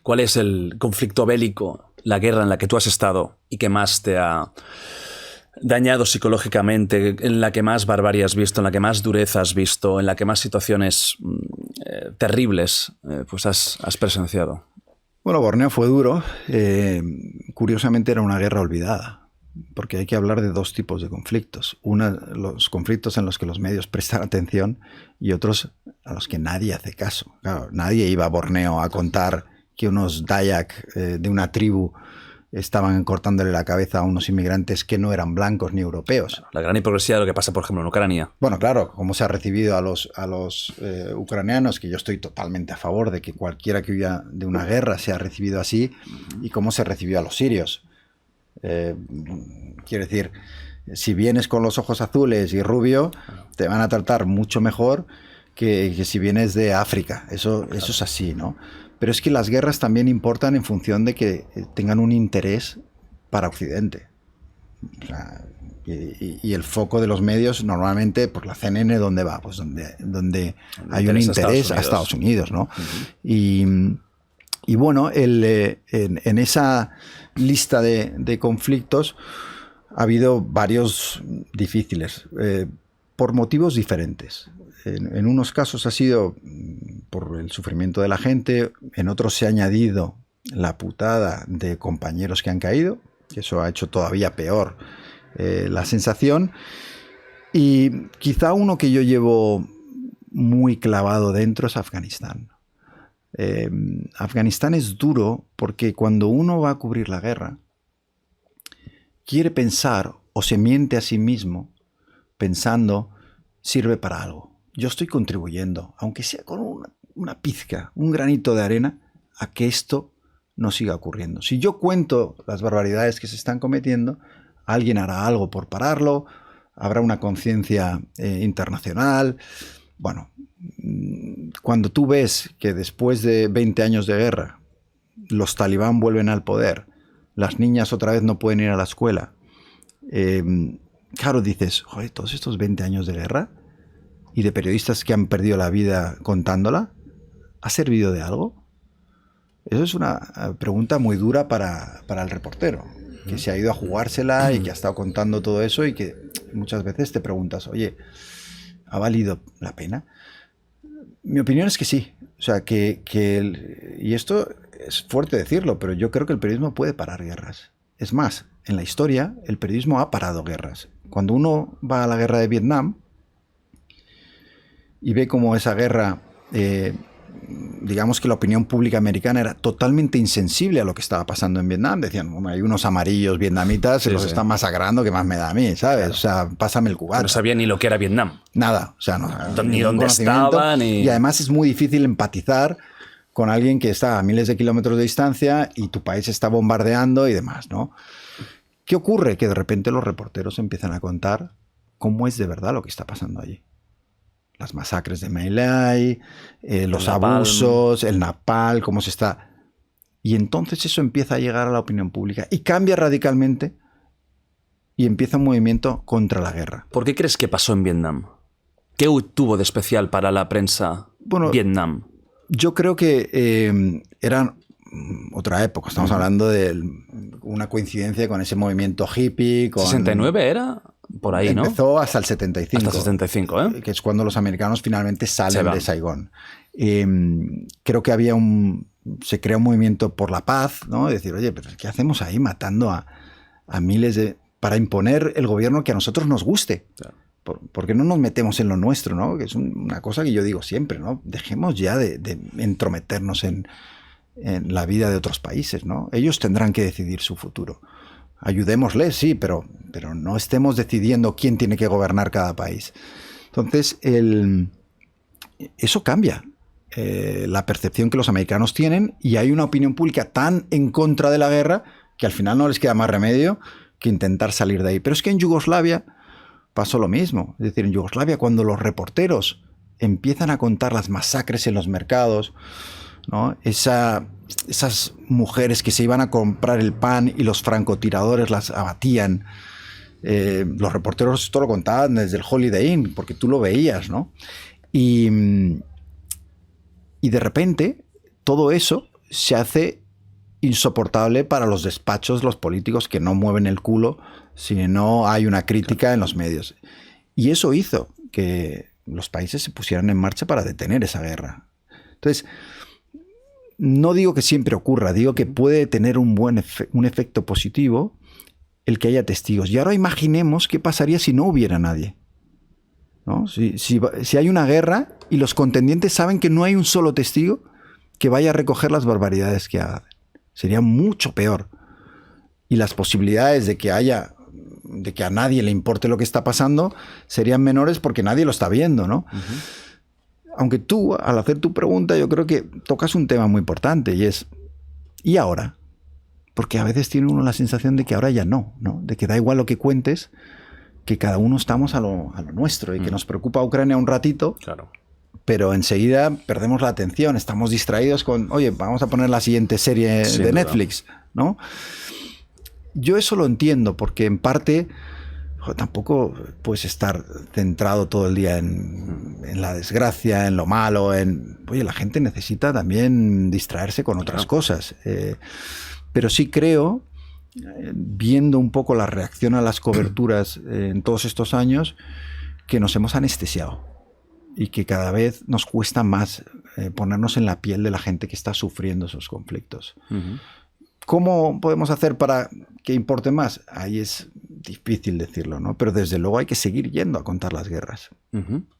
¿Cuál es el conflicto bélico, la guerra en la que tú has estado y que más te ha dañado psicológicamente, en la que más barbarie has visto, en la que más dureza has visto, en la que más situaciones terribles pues has presenciado? Bueno, Borneo fue duro. Curiosamente era una guerra olvidada, porque hay que hablar de dos tipos de conflictos. Uno, los conflictos en los que los medios prestan atención, y otros a los que nadie hace caso. Claro, nadie iba a Borneo a contar que unos Dayak de una tribu estaban cortándole la cabeza a unos inmigrantes que no eran blancos ni europeos. La gran hipocresía de lo que pasa, por ejemplo, en Ucrania. Bueno, claro, cómo se ha recibido a los ucranianos, que yo estoy totalmente a favor de que cualquiera que huya de una guerra sea recibido así, y cómo se recibió a los sirios. Quiero decir, si vienes con los ojos azules y rubio, te van a tratar mucho mejor que si vienes de África. Eso es así, ¿no? Pero es que las guerras también importan en función de que tengan un interés para Occidente. O sea, y el foco de los medios normalmente, por la CNN, ¿dónde va? Pues donde hay un interés a Estados Unidos, ¿no? Uh-huh. Y bueno, en esa lista de conflictos ha habido varios difíciles, por motivos diferentes. En unos casos ha sido por el sufrimiento de la gente, en otros se ha añadido la putada de compañeros que han caído, que eso ha hecho todavía peor la sensación. Y quizá uno que yo llevo muy clavado dentro es Afganistán. Afganistán es duro porque cuando uno va a cubrir la guerra, quiere pensar o se miente a sí mismo pensando, sirve para algo. Yo estoy contribuyendo, aunque sea con una pizca, un granito de arena, a que esto no siga ocurriendo. Si yo cuento las barbaridades que se están cometiendo, alguien hará algo por pararlo, habrá una conciencia internacional. Bueno, cuando tú ves que después de 20 años de guerra, los talibán vuelven al poder, las niñas otra vez no pueden ir a la escuela, claro, dices, joder, todos estos 20 años de guerra y de periodistas que han perdido la vida contándola, ¿ha servido de algo? Eso es una pregunta muy dura para el reportero, que se ha ido a jugársela y que ha estado contando todo eso, y que muchas veces te preguntas, oye, ¿ha valido la pena? Mi opinión es que sí. O sea, y esto es fuerte decirlo, pero yo creo que el periodismo puede parar guerras. Es más, en la historia el periodismo ha parado guerras. Cuando uno va a la guerra de Vietnam y ve cómo esa guerra, digamos que la opinión pública americana era totalmente insensible a lo que estaba pasando en Vietnam. Decían, bueno, hay unos amarillos vietnamitas, se los están masacrando, ¿qué más me da a mí? ¿Sabes? Claro. O sea, pásame el cubata. No sabía ni lo que era Vietnam. Nada. O sea, ni dónde estaba, ni... Y además es muy difícil empatizar con alguien que está a miles de kilómetros de distancia y tu país está bombardeando y demás, ¿no? ¿Qué ocurre? Que de repente los reporteros empiezan a contar cómo es de verdad lo que está pasando allí. Las masacres de My Lai, los abusos, el napalm, cómo se está... Y entonces eso empieza a llegar a la opinión pública y cambia radicalmente y empieza un movimiento contra la guerra. ¿Por qué crees que pasó en Vietnam? ¿Qué tuvo de especial para la prensa Vietnam? Yo creo que era otra época. Estamos hablando de una coincidencia con ese movimiento hippie. Con... ¿69 era? Por ahí, ¿no? Empezó hasta el 75. Hasta el 75, ¿eh? Que es cuando los americanos finalmente salen de Saigón. Creo que se crea un movimiento por la paz, ¿no? Es decir, oye, pero ¿qué hacemos ahí matando a miles para imponer el gobierno que a nosotros nos guste? Claro. ¿Por qué no nos metemos en lo nuestro, ¿no? Que es una cosa que yo digo siempre, ¿no? Dejemos ya de entrometernos en la vida de otros países, ¿no? Ellos tendrán que decidir su futuro. Ayudémosles, sí, pero no estemos decidiendo quién tiene que gobernar cada país. Entonces, eso cambia la percepción que los americanos tienen, y hay una opinión pública tan en contra de la guerra que al final no les queda más remedio que intentar salir de ahí. Pero es que en Yugoslavia pasó lo mismo. Es decir, en Yugoslavia, cuando los reporteros empiezan a contar las masacres en los mercados, ¿no? Esas mujeres que se iban a comprar el pan y los francotiradores las abatían. Los reporteros esto lo contaban desde el Holiday Inn, porque tú lo veías, ¿no? Y de repente todo eso se hace insoportable para los despachos, los políticos que no mueven el culo si no hay una crítica en los medios. Y eso hizo que los países se pusieran en marcha para detener esa guerra. Entonces, no digo que siempre ocurra, digo que puede tener un efecto positivo el que haya testigos. Y ahora imaginemos qué pasaría si no hubiera nadie, ¿no? Si hay una guerra y los contendientes saben que no hay un solo testigo que vaya a recoger las barbaridades que hagan. Sería mucho peor. Y las posibilidades de que a nadie le importe lo que está pasando serían menores porque nadie lo está viendo, ¿no? Aunque tú, al hacer tu pregunta, yo creo que tocas un tema muy importante y es, ¿y ahora? Porque a veces tiene uno la sensación de que ahora ya no, ¿no? De que da igual lo que cuentes, que cada uno estamos a lo nuestro y que nos preocupa Ucrania un ratito, claro, pero enseguida perdemos la atención, estamos distraídos con, oye, vamos a poner la siguiente serie de Netflix, ¿no? Yo eso lo entiendo porque en parte tampoco puedes estar centrado todo el día en la desgracia, en lo malo, oye, la gente necesita también distraerse con otras cosas. Pero sí creo, viendo un poco la reacción a las coberturas en todos estos años, que nos hemos anestesiado y que cada vez nos cuesta más ponernos en la piel de la gente que está sufriendo esos conflictos. ¿Cómo podemos hacer para que importe más? Ahí es difícil decirlo, ¿no? Pero desde luego hay que seguir yendo a contar las guerras.